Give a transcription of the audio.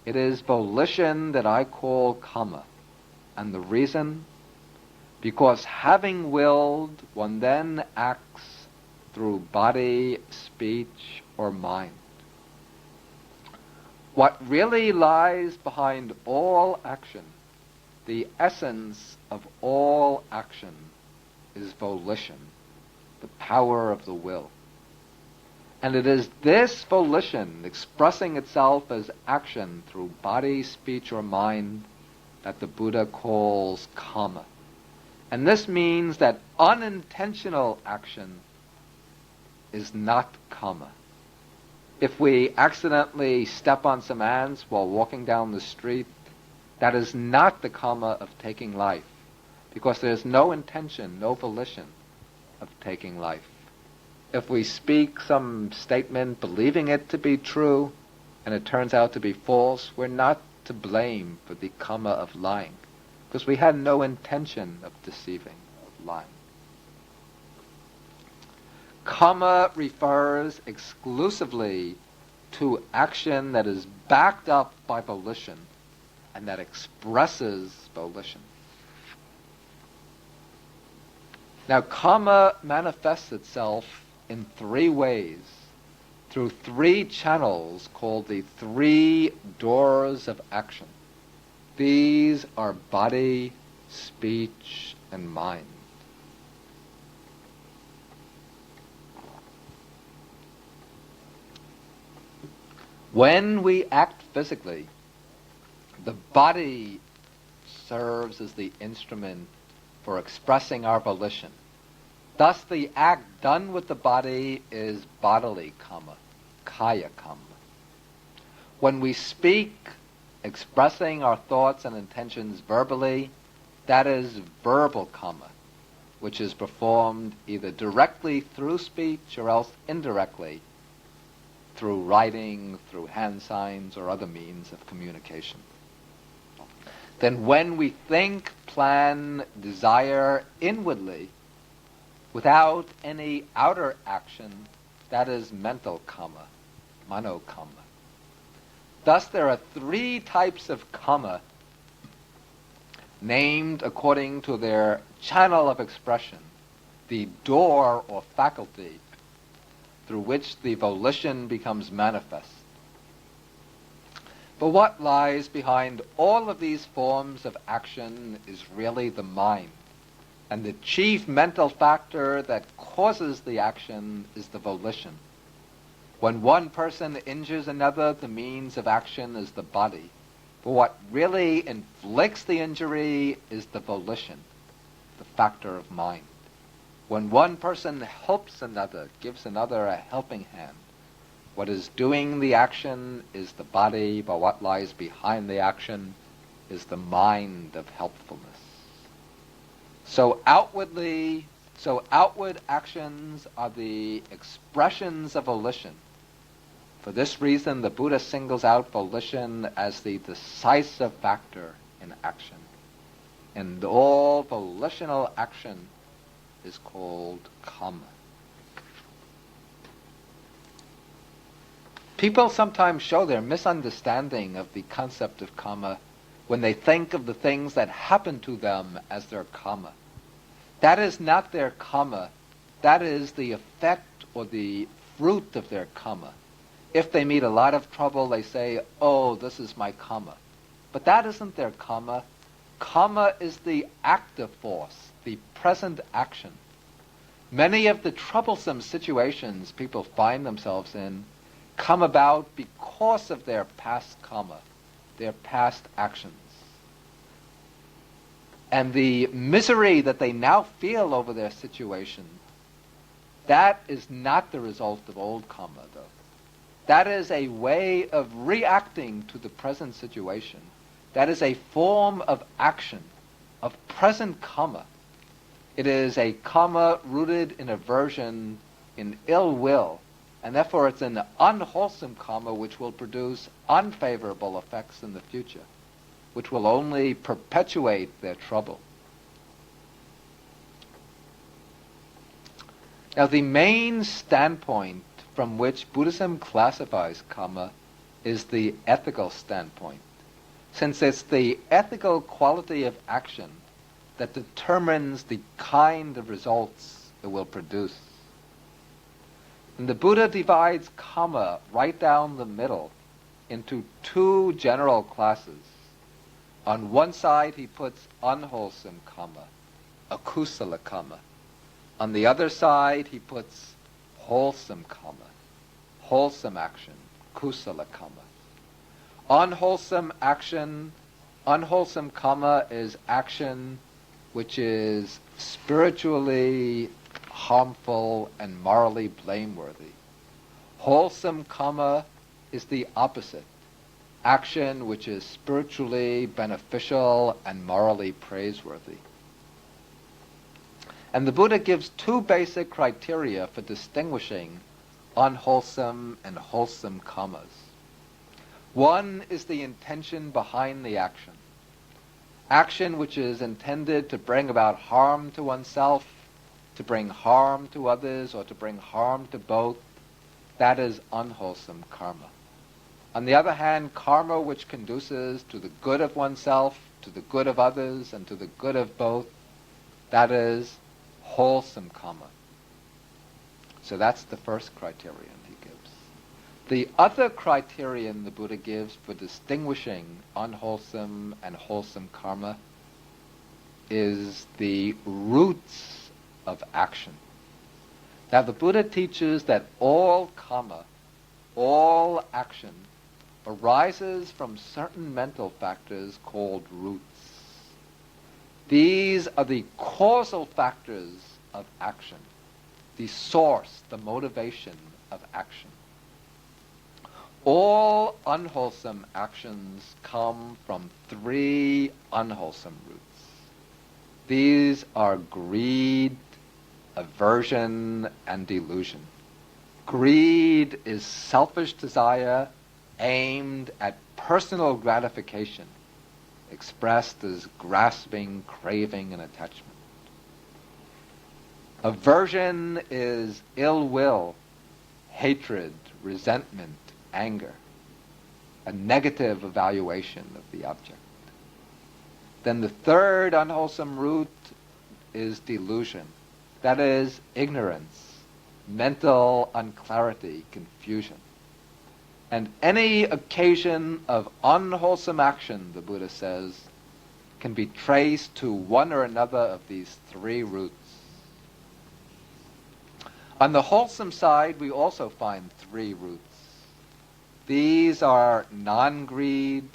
It is volition that I call Kamma. And the reason? Because having willed, one then acts through body, speech, or mind. What really lies behind all action, the essence of all action, is volition, the power of the will. And it is this volition expressing itself as action through body, speech, or mind that the Buddha calls Kamma. And this means that unintentional action is not Kamma. If we accidentally step on some ants while walking down the street, that is not the Kamma of taking life, because there's no intention, no volition of taking life. If we speak some statement believing it to be true, and it turns out to be false, we're not to blame for the Kamma of lying, because we had no intention of deceiving, of lying. Kamma refers exclusively to action that is backed up by volition and that expresses volition. Now, Kamma manifests itself in three ways, through three channels called the three doors of action. These are body, speech, and mind. When we act physically, the body serves as the instrument for expressing our volition. Thus, the act done with the body is bodily Kamma, Kaya Kamma. When we speak, expressing our thoughts and intentions verbally, that is verbal Kamma, which is performed either directly through speech or else indirectly through writing, through hand signs, or other means of communication. Then when we think, plan, desire inwardly, without any outer action, that is mental Kamma, Mano Kamma. Thus there are three types of Kamma named according to their channel of expression, the door or faculty through which the volition becomes manifest. But what lies behind all of these forms of action is really the mind. And the chief mental factor that causes the action is the volition. When one person injures another, the means of action is the body. But what really inflicts the injury is the volition, the factor of mind. When one person helps another, gives another a helping hand, what is doing the action is the body, but what lies behind the action is the mind of helpfulness. So outward actions are the expressions of volition. For this reason, the Buddha singles out volition as the decisive factor in action. And all volitional action is called Kamma. People sometimes show their misunderstanding of the concept of Kamma when they think of the things that happen to them as their Kamma. That is not their Kamma. That is the effect or the fruit of their Kamma. If they meet a lot of trouble, they say, oh, this is my Kamma. But that isn't their Kamma. Kamma is the active force, the present action. Many of the troublesome situations people find themselves in come about because of their past Kamma, their past actions. And the misery that they now feel over their situation, that is not the result of old Kamma, though. That is a way of reacting to the present situation. That is a form of action, of present Kamma. It is a Kamma rooted in aversion, in ill will, and therefore it's an unwholesome Kamma which will produce unfavorable effects in the future, which will only perpetuate their trouble. Now, the main standpoint from which Buddhism classifies Kamma is the ethical standpoint, since it's the ethical quality of action that determines the kind of results it will produce. And the Buddha divides kamma right down the middle into two general classes. On one side he puts unwholesome kamma, akusala kamma. On the other side he puts wholesome kamma, wholesome action, kusala kamma. Unwholesome action, unwholesome kamma is action which is spiritually harmful and morally blameworthy. Wholesome kamma is the opposite, action which is spiritually beneficial and morally praiseworthy. And the Buddha gives two basic criteria for distinguishing unwholesome and wholesome kammas. One is the intention behind the action. Action which is intended to bring about harm to oneself, to bring harm to others, or to bring harm to both, that is unwholesome karma. On the other hand, karma which conduces to the good of oneself, to the good of others, and to the good of both, that is wholesome karma. So that's the first criterion he gives. The other criterion the Buddha gives for distinguishing unwholesome and wholesome karma is the roots of action. Now the Buddha teaches that all karma, all action, arises from certain mental factors called roots. These are the causal factors of action, the source, the motivation of action. All unwholesome actions come from three unwholesome roots. These are greed, aversion, and delusion. Greed is selfish desire aimed at personal gratification, expressed as grasping, craving, and attachment. Aversion is ill will, hatred, resentment, anger, a negative evaluation of the object. Then the third unwholesome root is delusion, that is ignorance, mental unclarity, confusion. And any occasion of unwholesome action, the Buddha says, can be traced to one or another of these three roots. On the wholesome side, we also find three roots. These are non-greed,